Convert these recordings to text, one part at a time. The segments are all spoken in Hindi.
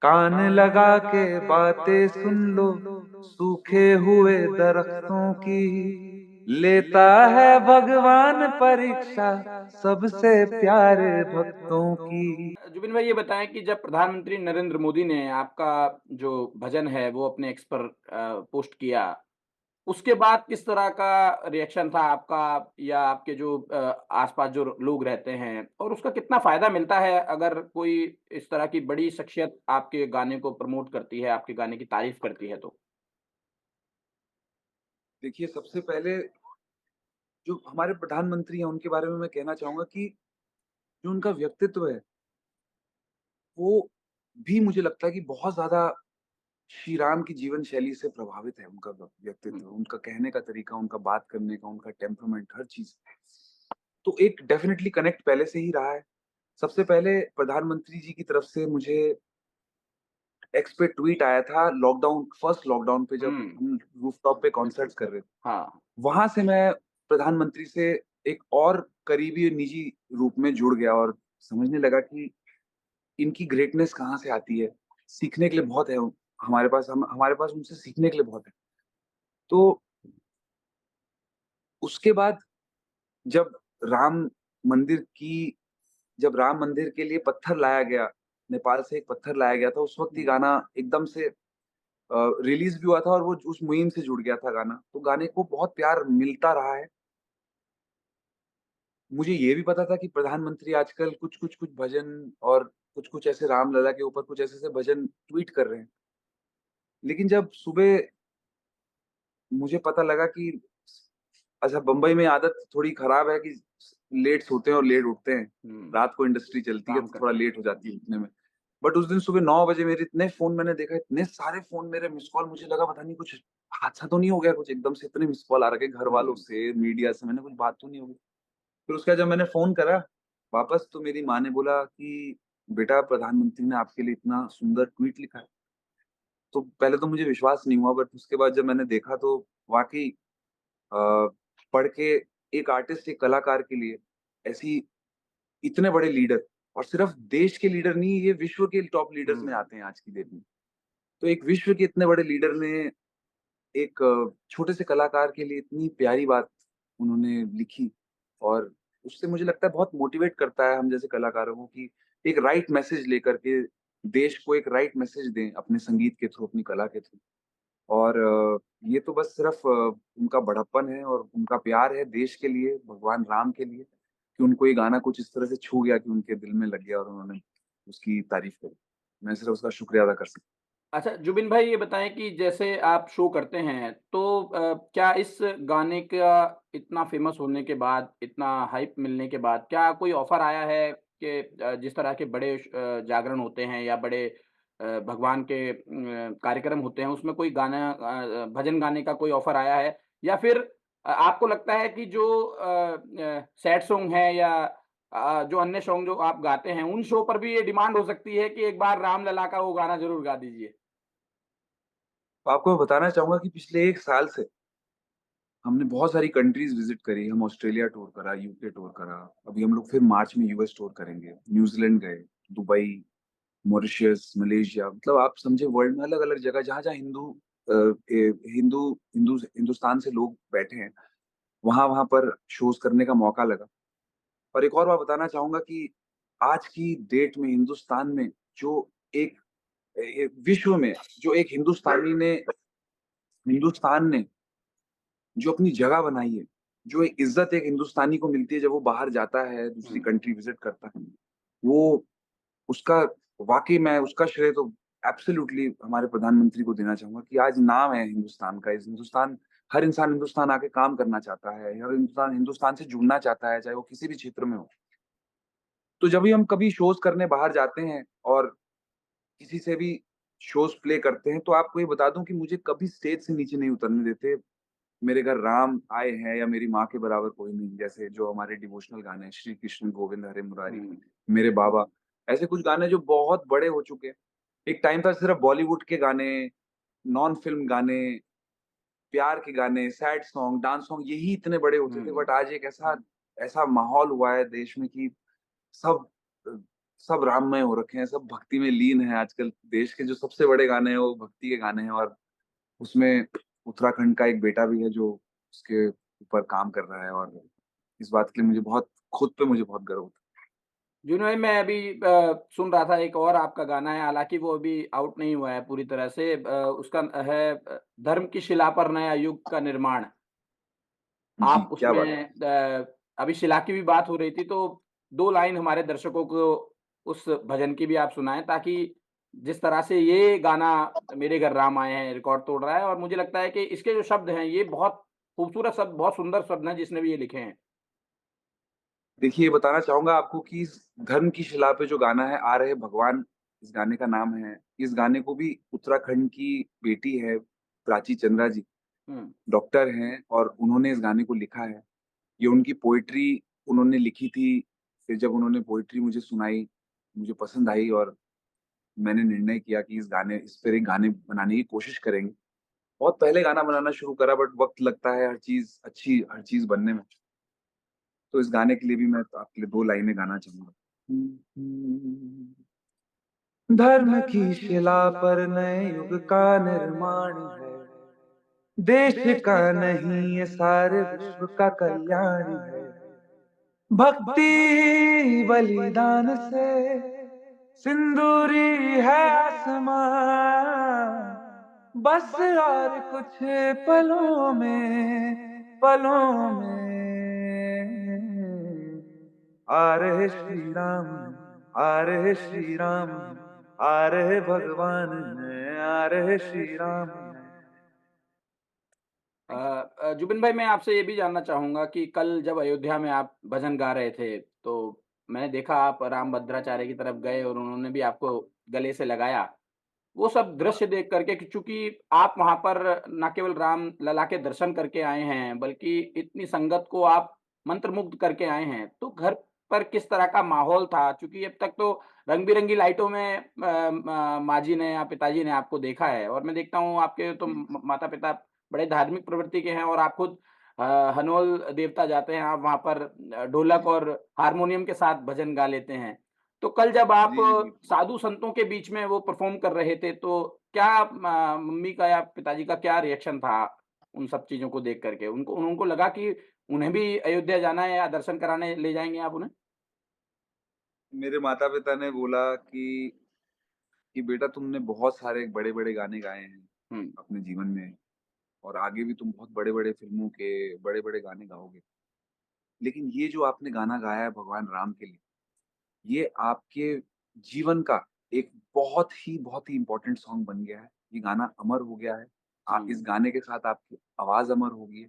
कान लगा के बातें सुन लो सूखे हुए दरख्तों की। लेता है भगवान परीक्षा सबसे प्यारे भक्तों की। जुबिन भाई ये बताएँ कि जब प्रधानमंत्री नरेंद्र मोदी ने आपका जो भजन है वो अपने एक्स पर पोस्ट किया, उसके बाद किस तरह का रिएक्शन था आपका या आपके जो आस-पास जो लोग रहते हैं और उसका कितना फ़ायदा मिलता है अगर कोई इस तरह की बड़ी शख्सियत आपके गाने को प्रमोट करती है, आपके गाने की तारीफ़ करती है तो? देखिए, सबसे पहले जो हमारे प्रधानमंत्री हैं उनके बारे में मैं कहना चाहूँगा कि जो उनका व्यक्तित्व है, वो भी मुझे लगता है कि बहुत ज़्यादा श्री राम की जीवन शैली से प्रभावित है उनका हुँ, व्यक्तित्व, उनका कहने का तरीका, उनका बात करने का, उनका टेम्परामेंट, हर चीज़। तो एक डेफ़िनिटली कनेक्ट पहले से ही रहा है। सबसे पहले प्रधानमंत्री जी की तरफ से मुझे एक्स पे ट्वीट आया था फर्स्ट लॉकडाउन पे जब हुँ, हम रूफटॉप पे बिल्कुल। कॉन्सर्ट्स कर रहे थे। हाँ, वहाँ से मैं प्रधानमंत्री से एक और करीबी निजी रूप में जुड़ गया और समझने लगा कि इनकी ग्रेटनेस कहाँ से आती है। सीखने के लिए बहुत है हमारे पास उनसे सीखने के लिए बहुत है। तो उसके बाद जब राम मंदिर की जब राम मंदिर के लिए पत्थर लाया गया, नेपाल से एक पत्थर लाया गया था, उस वक़्त ये हुँ, गाना एकदम से रिलीज़ भी हुआ था और वो उस मुहिम से जुड़ गया था गाना। तो गाने को बहुत प्यार मिलता रहा है। मुझे ये भी पता था कि प्रधानमंत्री आजकल कुछ भजन और कुछ-कुछ ऐसे रामलला के ऊपर कुछ ऐसे-ऐसे भजन ट्वीट कर रहे हैं। लेकिन जब सुबह मुझे पता लगा कि अच्छा बम्बई में आदत थोड़ी खराब है कि लेट सोते हैं और लेट उठते हैं। हुँ, रात को इंडस्ट्री चलती है काम तो थोड़ा करते हैं। लेट हो जाती है उठने में। बट उस दिन सुबह 9 बजे मेरे इतने फ़ोन मैंने देखा, इतने सारे फ़ोन मेरे मिस्ड कॉल मुझे लगा पता नहीं कुछ हादसा तो नहीं हो गया कुछ एकदम से इतने मिस्ड कॉल आ रखे घर वालों हुँ, से, मीडिया से, मैंने कुछ बात तो नहीं होगी। फिर उसके बाद जब मैंने फ़ोन करा वापस तो मेरी माँ ने बोला कि बेटा प्रधानमंत्री ने आपके लिए इतना सुंदर ट्वीट लिखा है। तो पहले तो मुझे विश्वास नहीं हुआ बट उसके बाद जब मैंने देखा तो वाक़ई पढ़ के एक आर्टिस्ट, एक कलाकार के लिए ऐसी इतने बड़े लीडर और सिर्फ़ देश के लीडर नहीं, ये विश्व के टॉप लीडर्स में हुँ। आते हैं आज की डेट में। तो एक विश्व के इतने बड़े लीडर ने एक छोटे से कलाकार के लिए इतनी प्यारी बात उन्होंने लिखी और उससे मुझे लगता है बहुत मोटिवेट करता है हम जैसे कलाकारों को कि एक राइट मैसेज लेकर के देश को एक राइट मैसेज दें अपने संगीत के थ्रू, अपनी कला के थ्रू। और ये तो बस सिर्फ़ उनका बड़प्पन है और उनका प्यार है देश के लिए, भगवान राम के लिए, कि उनको ये गाना कुछ इस तरह से छू गया कि उनके दिल में लग गया और उन्होंने उसकी तारीफ़ करी। मैं सिर्फ़ उसका शुक्रिया अदा कर सकता हूँ। अच्छा, जुबिन भाई ये बताएँ कि जैसे आप शो करते हैं, तो क्या इस गाने का इतना फ़ेमस होने के बाद, इतना हाइप मिलने के बाद, क्या कोई ऑफ़र आया है कि जिस तरह के बड़े जागरण होते हैं या बड़े भगवान के कार्यक्रम होते हैं, उसमें कोई गाना भजन गाने का कोई ऑफ़र आया है? या फिर आपको लगता है कि जो सैड सॉन्ग है या जो अन्य सॉन्ग जो आप गाते हैं, उन शो पर भी ये डिमांड हो सकती है कि एक बार रामलला का वो गाना ज़रूर गा दीजिए? तो आपको मैं बताना चाहूँगा कि पिछले 1 साल से हमने बहुत सारी कंट्रीज़ विज़िट करी। हम ऑस्ट्रेलिया टूर करा, यूके टूर करा। अभी हम लोग फिर मार्च में यूएस टूर करेंगे। न्यूज़ीलैंड गए, दुबई, मॉरिशस, मलेशिया मतलब आप समझे वर्ल्ड में अलग-अलग जगह जहाँ-जहाँ अ, ए हिंदू हिंदुस्तान से लोग बैठे हैं, वहाँ-वहाँ पर शोज़ करने का मौका लगा। और एक और बात बताना चाहूँगा कि आज की डेट में हिंदुस्तान में जो एक विश्व में जो एक हिंदुस्तान ने जो अपनी जगह बनाई है, जो एक इज़्ज़त एक हिंदुस्तानी को मिलती है जब वो बाहर जाता है, दूसरी हुँ। कंट्री विज़िट करता है, वो उसका वाक़ई मैं उसका श्रेय तो एब्सोल्यूटली हमारे प्रधानमंत्री को देना चाहूँगा कि आज नाम है हिंदुस्तान का। इस हिंदुस्तान हर इंसान हिंदुस्तान आके काम करना चाहता है, हर इंसान हिंदुस्तान से जुड़ना चाहता है, चाहे वो किसी भी क्षेत्र में हो। तो जब भी हम कभी शोज़ करने बाहर जाते हैं और किसी से भी शोज़ प्ले करते हैं, तो आपको ये बता दूँ कि मुझे कभी स्टेज से नीचे नहीं उतरने देते। मेरे घर राम आए हैं या मेरी माँ के बराबर कोई नहीं, जैसे जो हमारे डिवोशनल गाने हैं, श्री कृष्ण गोविंद हरे मुरारी, हुँ, मेरे बाबा, ऐसे कुछ गाने जो बहुत बड़े हो चुके हैं। एक टाइम था सिर्फ़ बॉलीवुड के गाने, नॉन फ़िल्म गाने, प्यार के गाने, सैड सॉन्ग, डांस सॉन्ग यही इतने बड़े होते थे हुँ, बट आज एक ऐसा ऐसा माहौल हुआ है देश में कि सब अ, सब राममय हो रखे हैं, सब भक्ति में लीन हैं आजकल। देश के जो सबसे बड़े गाने हैं, वो भक्ति के गाने हैं और उसमें उत्तराखंड का एक बेटा भी है जो उसके ऊपर काम कर रहा है और इस बात के लिए मुझे बहुत खुद पे मुझे बहुत गर्व होता जुनैद भाई मैं अभी सुन रहा था एक और आपका गाना है, हालाँकि वो अभी आउट नहीं हुआ है पूरी तरह से उसका है धर्म की शिला पर नया युग का निर्माण। है। जी, आप क्या बात उसमें अभी शिला की भी बात हो रही थी, तो 2 लाइन हमारे दर्शकों को उस भजन की भी आप सुनाएँ ताकि जिस तरह से ये गाना मेरे घर राम आए हैं रिकॉर्ड तोड़ रहा है और मुझे लगता है कि इसके जो शब्द हैं, ये बहुत खूबसूरत शब्द, बहुत सुंदर शब्द हैं जिसने भी ये लिखे हैं। देखिए, बताना चाहूँगा आपको कि इस धर्म की शिला पे जो गाना है, आ रहे भगवान इस गाने का नाम है। इस गाने को भी उत्तराखंड की बेटी है, प्राची चंद्रा जी, हुँ। डॉक्टर हैं और उन्होंने इस गाने को लिखा है। ये उनकी पोएट्री उन्होंने लिखी थी, फिर जब उन्होंने पोएट्री मुझे सुनाई, मुझे पसंद आई और मैंने निर्णय किया कि इस पर एक गाने बनाने की कोशिश करेंगे। बहुत पहले गाना बनाना शुरू करा बट वक़्त लगता है हर चीज़ बनने में। तो इस गाने के लिए भी मैं आपके लिए 2 लाइनें गाना चाहूँगा। धर्म की शिला पर नए युग का निर्माण है। देश का नहीं ये सारे विश्व का कल्याण है। भक्ति बलिदान से सिंदूरी है आसमां। बस और कुछ पलों में आ रहे श्री राम हैं, आ रहे श्री राम हैं, आ रहे भगवान हैं, आ रहे श्री राम हैं। Thank you. जुबिन भाई मैं आपसे ये भी जानना चाहूँगा कि कल जब अयोध्या में आप भजन गा रहे थे, तो मैंने देखा आप राम भद्राचार्य की तरफ गए और उन्होंने भी आपको गले से लगाया। वो सब दृश्य देख कर के कि चूँकि आप वहाँ पर ना केवल राम लला के दर्शन करके आए हैं, बल्कि इतनी संगत को आप मंत्रमुग्ध करके आए हैं। तो घर पर किस तरह का माहौल था? चूँकि अब तक तो रंग-बिरंगी लाइटों में माँ जी ने या पिताजी ने आपको देखा है और मैं देखता हूँ आपके तो जी, म माता-पिता बड़े धार्मिक प्रवृत्ति के हैं और आप खुद हनोल देवता जाते हैं, आप वहाँ पर ढोलक और हारमोनियम के साथ भजन गा लेते हैं। तो कल जब आप जी, जी, बिल्कुल। साधु संतों के बीच में वो परफ़ॉर्म कर रहे थे, तो क्या मम्मी का या पिताजी का क्या रिएक्शन था उन सब चीज़ों को देख कर के? उनको उनको लगा कि उन्हें भी अयोध्या जाना है या दर्शन कराने ले जाएँगे आप उन्हें? मेरे माता-पिता ने बोला कि बेटा तुमने बहुत सारे बड़े-बड़े गाने गाए हैं हुँ, अपने जीवन में और आगे भी तुम बहुत बड़े-बड़े फ़िल्मों के बड़े-बड़े गाने गाओगे। लेकिन ये जो आपने गाना गाया है भगवान राम के लिए, ये आपके जीवन का एक बहुत ही इम्पोर्टेंट सॉन्ग बन गया है। ये गाना अमर हो गया है। इस हुँ, गाने के साथ आपकी आवाज़ अमर होगी।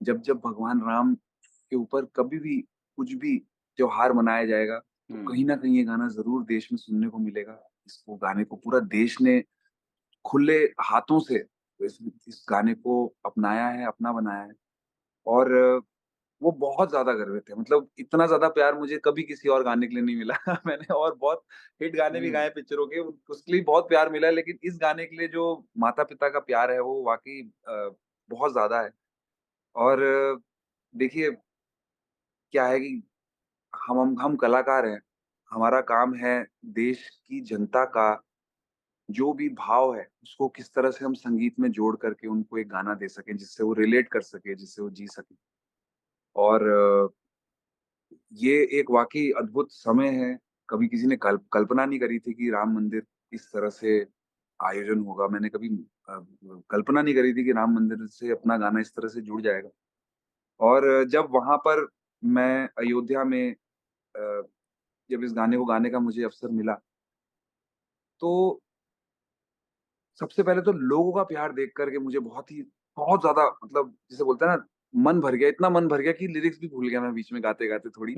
जब भगवान राम के ऊपर कभी भी कुछ भी त्योहार मनाया जाएगा, तो हुँ, कहीं न कहीं ये गाना ज़रूर देश में सुनने को मिलेगा। इसको गाने को पूरा देश ने खुले हाथों से इस गाने को अपनाया है, अपना बनाया है और वो बहुत ज़्यादा गर्वित है। मतलब इतना ज़्यादा प्यार मुझे कभी किसी और गाने के लिए नहीं मिला। मैंने और बहुत हिट गाने भी हुँ। गाए पिक्चरों के, उसके लिए बहुत प्यार मिला है, लेकिन इस गाने के लिए जो माता-पिता का प्यार है, वो वाक़ई बहुत ज़्यादा है। और देखिए, क्या है कि हम कलाकार हैं। हमारा काम है देश की जनता का जो भी भाव है, उसको किस तरह से हम संगीत में जोड़ करके उनको एक गाना दे सकें, जिससे वो रिलेट कर सकें, जिससे वो जी सकें। और ये एक वाक़ई अद्भुत समय है। कभी किसी ने कल्पना नहीं करी थी कि राम मंदिर इस तरह से आयोजन होगा। मैंने कभी कल्पना नहीं करी थी कि राम मंदिर से अपना गाना इस तरह से जुड़ जाएगा। और जब वहाँ पर मैं अयोध्या में जब इस गाने को गाने का मुझे अवसर मिला, तो सबसे पहले तो लोगों का प्यार देख कर के मुझे बहुत ज़्यादा मतलब जिसे बोलते हैं ना, मन भर गया, इतना मन भर गया कि लिरिक्स भी भूल गया मैं बीच में गाते-गाते थोड़ी।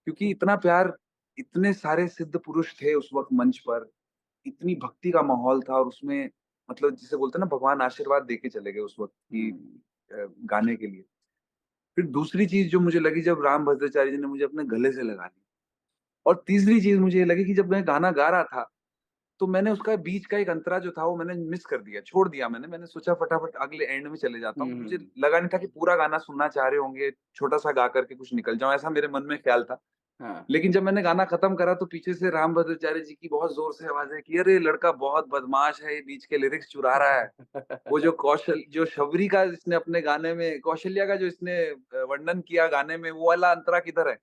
क्योंकि इतना प्यार, इतने सारे सिद्ध पुरुष थे उस वक़्त मंच पर, इतनी भक्ति का माहौल था और उसमें मतलब जिसे बोलते हैं ना भगवान आशीर्वाद देके चले गए उस वक़्त कि हुँ, गाने के लिए। फिर दूसरी चीज़ जो मुझे लगी जब राम भद्राचार्य जी ने मुझे अपने गले से लगा लिया और तीसरी चीज़ मुझे ये लगी कि जब मैं गाना गा रहा था, तो मैंने उसका बीच का एक अंतरा जो था वो मैंने मिस कर दिया, छोड़ दिया मैंने। मैंने सोचा फटाफट अगले एंड में चले जाता हुँ, हूँ। मुझे हुँ, लगा नहीं था कि पूरा गाना सुनना चाह रहे होंगे, छोटा-सा गा कर के कुछ निकल जाऊँ, ऐसा मेरे मन में ख़्याल था। हाँ। लेकिन जब मैंने गाना खत्म करा तो पीछे से राम भद्राचार्य जी की बहुत ज़ोर से आवाज़ आई कि अरे! लड़का बहुत बदमाश है, ये बीच के लिरिक्स चुरा रहा है। वो जो शबरी का इसने अपने गाने में कौशल्या का जो इसने वर्णन किया गाने में, वो वाला अंतरा किधर है?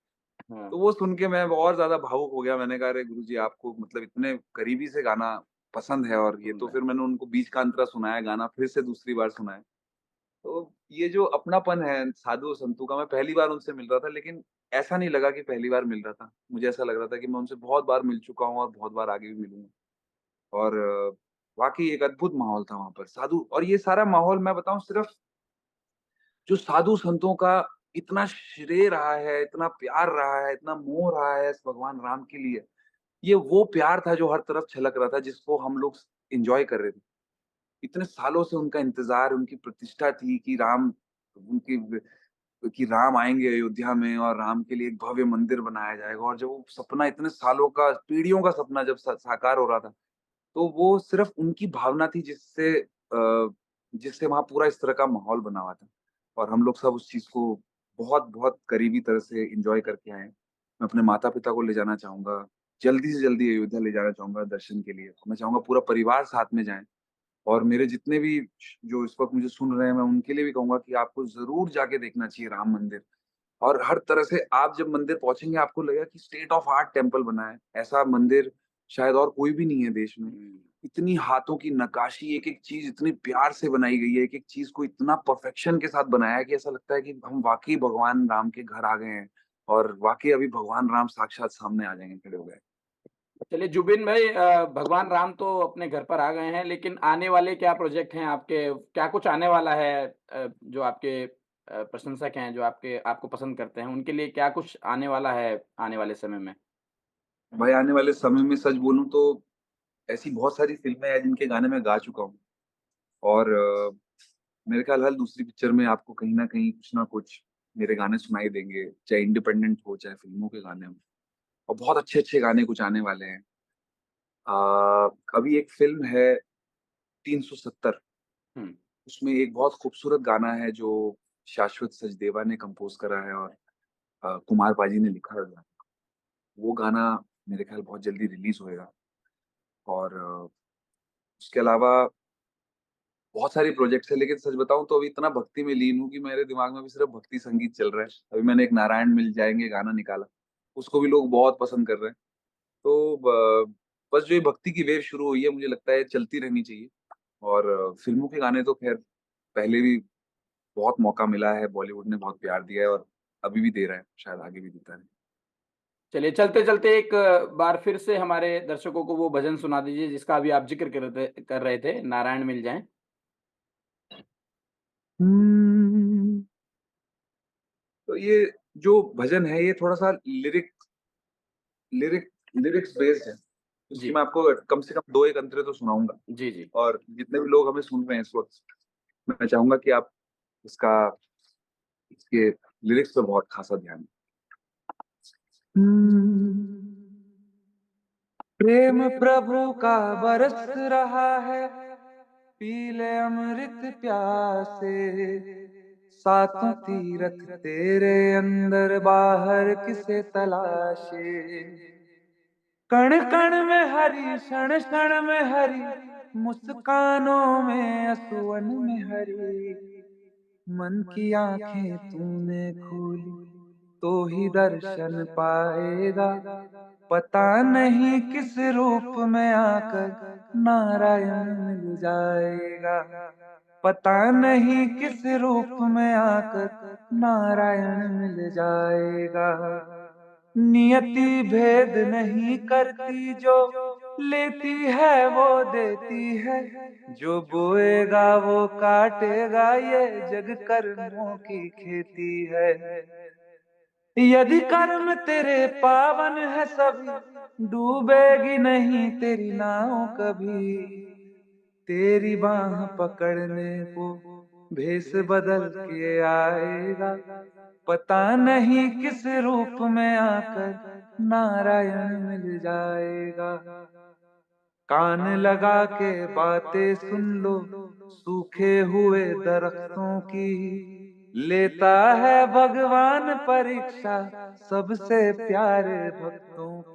हाँ, तो वो सुन के मैं और ज़्यादा भावुक हो गया। मैंने कहा, "अरे गुरुजी, आपको मतलब इतने करीबी से गाना पसंद है।" और ये तो सुंदर। फिर मैंने उनको बीच का अंतरा सुनाया, गाना फिर से दूसरी बार सुनाया। तो ये जो अपनापन है साधु-संतों का, मैं पहली बार उनसे मिल रहा था, लेकिन ऐसा नहीं लगा कि पहली बार मिल रहा था। मुझे ऐसा लग रहा था कि मैं उनसे बहुत बार मिल चुका हूँ और बहुत बार आगे भी मिलूँगा। और वाक़ई एक अद्भुत माहौल था वहाँ पर। साधु और ये सारा माहौल मैं बताऊँ, सिर्फ़ जो साधु-संतों का इतना श्रेय रहा है, इतना प्यार रहा है, इतना मोह रहा है इस भगवान राम के लिए, ये वो प्यार था जो हर तरफ छलक रहा था, जिसको हम लोग एन्जॉय कर रहे थे। इतने सालों से उनका इंतज़ार, उनकी प्रतिष्ठा थी कि उनकी कि राम आएँगे अयोध्या में और राम के लिए एक भव्य मंदिर बनाया जाएगा। और जब वो सपना इतने सालों का, पीढ़ियों का सपना जब साकार हो रहा था, तो वो सिर्फ़ उनकी भावना थी जिससे वहाँ पूरा इस तरह का माहौल बना हुआ था। और हम लोग सब उस चीज़ को बहुत-बहुत करीबी तरह से एन्जॉय करके आए हैं। मैं अपने माता-पिता को ले जाना चाहूँगा, जल्दी से जल्दी अयोध्या ले जाना चाहूँगा दर्शन के लिए। मैं चाहूँगा पूरा परिवार साथ में जाएँ। और मेरे जितने भी जो इस वक़्त मुझे सुन रहे हैं, मैं उनके लिए भी कहूँगा कि आपको ज़रूर जाके देखना चाहिए राम मंदिर। और हर तरह से आप जब मंदिर पहुँचेंगे, आपको लगेगा कि स्टेट ऑफ आर्ट टेम्पल बना है। ऐसा मंदिर शायद और कोई भी नहीं है देश में। हुँ। इतनी हाथों की नक्काशी, एक-एक चीज़ इतनी प्यार से बनाई गई है, एक-एक चीज़ को इतना परफ़ेक्शन के साथ बनाया है कि ऐसा लगता है कि हम वाक़ई भगवान राम के घर आ गए हैं और वाक़ई अभी भगवान राम साक्षात सामने आ जाएँगे, खड़े हो गए। चलिए जुबिन भाई, भगवान राम तो अपने घर पर आ गए हैं, लेकिन आने वाले क्या प्रोजेक्ट हैं आपके? क्या कुछ आने वाला है जो आपके प्रशंसक हैं, जो आपको पसंद करते हैं, उनके लिए क्या कुछ आने वाला है आने वाले समय में? भाई, आने वाले समय में सच बोलूँ तो ऐसी बहुत सारी फ़िल्में हैं जिनके गाने मैं गा चुका हूँ। और मेरे ख़्याल हर दूसरी पिक्चर में आपको कहीं न कहीं कुछ न कुछ मेरे गाने सुनाई देंगे, चाहे इंडिपेंडेंट हो, चाहे फ़िल्मों के गाने हों। और बहुत अच्छे-अच्छे गाने कुछ आने वाले हैं। अभी एक फ़िल्म है 370, हुँ। उसमें एक बहुत खूबसूरत गाना है जो शाश्वत सचदेवा ने कंपोज़ करा है और कुमार पाजी ने लिखा है गाना। वो गाना मेरे ख़्याल बहुत जल्दी रिलीज़ होएगा। और उसके अलावा बहुत सारी प्रोजेक्ट्स हैं, लेकिन सच बताऊँ तो अभी इतना भक्ति में लीन हूँ कि मेरे दिमाग में भी सिर्फ़ भक्ति संगीत चल रहा है। अभी मैंने एक नारायण मिल जाएँगे गाना निकाला, उसको भी लोग बहुत पसंद कर रहे हैं। तो बस जो ये भक्ति की वेव शुरू हुई है, मुझे लगता है चलती रहनी चाहिए। और फ़िल्मों के गाने तो ख़ैर पहले भी बहुत मौका मिला है, बॉलीवुड ने बहुत प्यार दिया है और अभी भी दे रहा है, शायद आगे भी देता रहे। चलिए चलते-चलते एक बार फिर से हमारे दर्शकों को वो भजन सुना दीजिए जिसका अभी आप ज़िक्र कर रहे थे, नारायण मिल जाएँ। हम्म। तो ये जो भजन है, ये थोड़ा-सा लिरिक लिरिक्स बेस्ड है। इसकी जी। मैं आपको कम से कम 2 एक अंतरे तो सुनाऊँगा। जी, जी। और जितने भी लोग हमें सुन रहे हैं इस वक़्त, मैं चाहूँगा कि आप इसका इसके लिरिक्स पे बहुत ख़ासा ध्यान दें। प्रेम प्रभु का बरस रहा है, पी ले अमृत प्यासे, सातों तीरथ तेरे अंदर बाहर किसे तलाशे। कण कण में हरी, क्षण क्षण में हरी, मुस्कानों में असुवन में हरी। मन की आंखें तूने खोली तो ही दर्शन पाएगा, पता नहीं किस रूप में आकर नारायण मिल जाएगा। पता नहीं किस रूप में आकर नारायण मिल जाएगा। नियति भेद नहीं करती, जो लेती है वो देती है, जो बोएगा वो काटेगा, ये जग कर्मों की खेती है। यदि कर्म तेरे पावन है सभी, डूबेगी नहीं तेरी नाव कभी। तेरी बाह पकड़ने को भेष बदल के आएगा, पता नहीं किस रूप में आकर नारायण मिल जाएगा। कान लगा के बातें सुन लो सूखे हुए दरख्तों की, लेता है भगवान परीक्षा सबसे प्यारे भक्तों